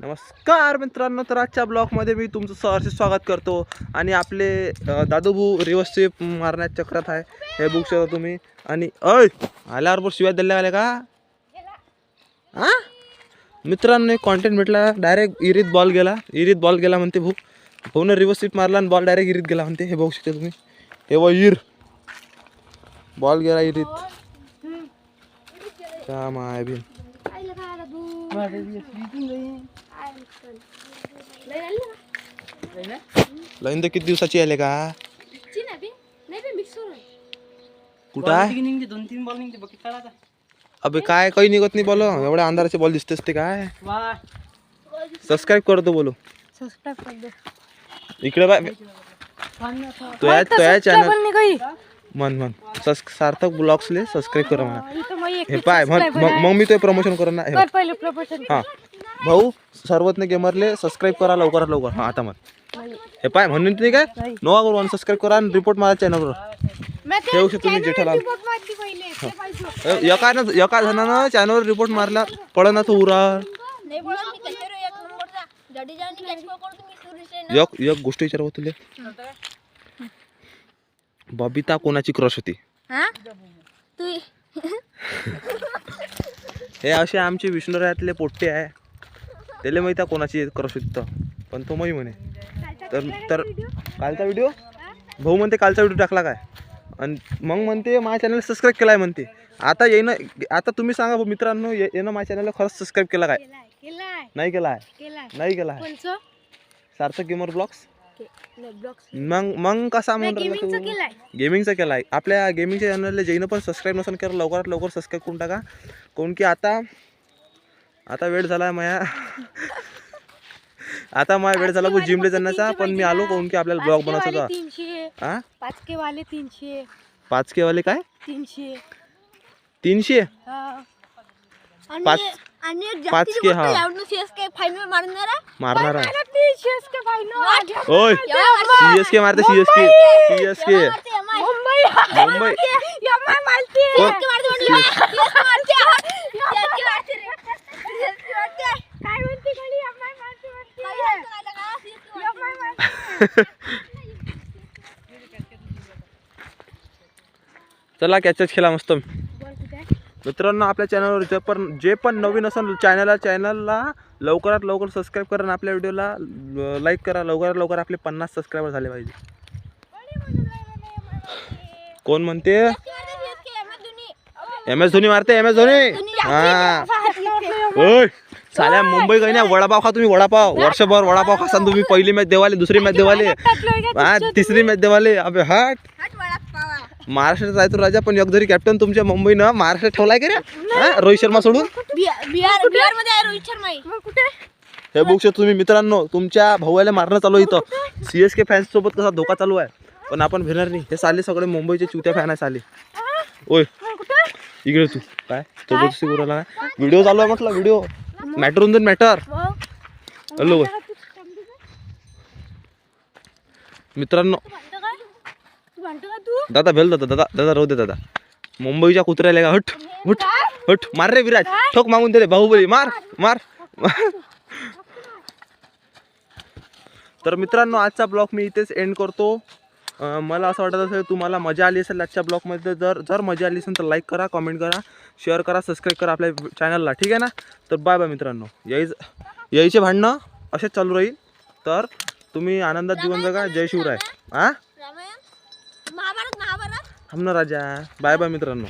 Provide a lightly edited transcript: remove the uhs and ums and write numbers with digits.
नमस्कार मित्रांनो, तर आजच्या ब्लॉगमध्ये मी तुमचं सहर्ष स्वागत करतो. आणि आपले दादूभाऊ रिवर्स स्वीप मारण्यात चक्रात आहे, हे बघू शकता तुम्ही. आणि आल्यावर शिवाय दिल्या आल्या का हां मित्रांनो, एक कॉन्टेंट भेटला. डायरेक्ट इरीत बॉल गेला म्हणते भाऊ. भाऊनं रिवर्स स्वीप मारला आणि बॉल डायरेक्ट इरीत गेला म्हणते. हे बघू शकता तुम्ही. हे व बॉल गेला इरीत. क्या माय बी लाईन तर किती दिवसाची आले का कुठं आहे? अबे काय काही निघत नाही बोलो. एवढ्या अंधाराचे बॉल दिसतेस ते काय. सबस्क्राईब करतो बोलो. इकडे बाय तो चॅनल मन सार्थक ब्लॉग्सले सबस्क्राईब करा म्हणा. हे पाय मग मी तो प्रमोशन करू ना. हां भाऊ, सर्वज्ञ गेमरले सबस्क्राईब करा लवकरात लवकर. हां आता मग हे पाय म्हणून तुम्ही काय नवा करू सबस्क्राईब करा आणि रिपोर्ट मारा चॅनलवर. ठेवू शकतो तुम्ही जेठालाल. एका जणानं चॅनलवर रिपोर्ट मारला पळना तो उरा. एक गोष्ट विचारावं तुले, बबिता कोणाची क्रश होती? हे असे आमचे विष्णुरायातले पोट्टे आहे, त्याला माहिती कोणाची क्रश होती. पण तो माही म्हणे तर कालचा व्हिडिओ भाऊ म्हणते कालचा व्हिडिओ टाकला काय, आणि मग म्हणते माझ्या चॅनल सबस्क्राईब केलाय म्हणते. आता तुम्ही सांगा मित्रांनो, येणं माझ्या चॅनलला खरंच सबस्क्राईब केला काय? नाही केला आहे. सार्थक गेमर ब्लॉग्स. मग कसा म्हणून गेमिंगचा केलाय. आपल्या गेमिंगच्या चॅनलला जैन पण सबस्क्राईब नसेल केलं, लवकरात लवकर सबस्क्राईब करून टाका. कोण की आता वेळ झाला माया. आता माझा वेळ झाला जिमला जाण्याचा. पण मी आलो कोण की आपल्याला ब्लॉग बनवायचा होता. हा 5K वाले काय 300 5K हा मारणार आहे. ओय CSK मारते CSK मुंबई चला कॅचच खेळा मस्त. मित्रांनो, आपल्या चॅनलवर जे पण नवीन असेल चॅनलला लवकरात लवकर सबस्क्राईब करा आणि आपल्या व्हिडिओला लाईक करा. लवकरात लवकर आपले 50 सबस्क्रायबर झाले पाहिजे. कोण म्हणते MS धोनी मारते? MS धोनी हा. ओय साल्या मुंबई काही नाही, वडापाव खा तुम्ही. वडापाव वर्षभर वडापाव खासान तुम्ही. पहिली मॅच देवाले, दुसरी मॅच देवाले, तिसरी मॅच देवाले. अबे हट. महाराष्ट्रात जायचो राजा, पण एक जरी कॅप्टन तुमच्या मुंबईनं महाराष्ट्र ठेवलाय का रे? रोहित शर्मा सोडून. हे बघू शकता तुम्ही मित्रांनो, तुमच्या भाऊला मारणं चालू आहे इथं. CSK फॅन्स सोबत कसा धोका चालू आहे, पण आपण भिणार नाही. हे साले सगळे मुंबईचे चुत्या फॅन आहे साले. ओय इकडे तू काय सोबत बोलायला? व्हिडिओ चालू आहे म्हटलं, video matter on the matter. Hello मित्रांनो, दादा भेल दादा राहू दे दादा. मुंबईच्या कुत्र्याला का हट हट हट मार रे विराज. ठोक मागून दे बाहुबली. मार. तर मित्रांनो, आजचा ब्लॉग मी इथेच एंड करतो. मला असं वाटत असेल तुम्हाला मजा आली असेल आजच्या ब्लॉगमध्ये. जर मजा आली असेल तर लाईक करा, कमेंट करा, शेअर करा, सबस्क्राईब करा आपल्या चॅनलला. ठीक आहे ना? तर बाय बाय मित्रांनो. यायचे भांडणं असेच चालू राहील. तर तुम्ही आनंदात जीवन जगा. जय शिवराय. महाभारत राजा. बाय बाय मित्रांनो.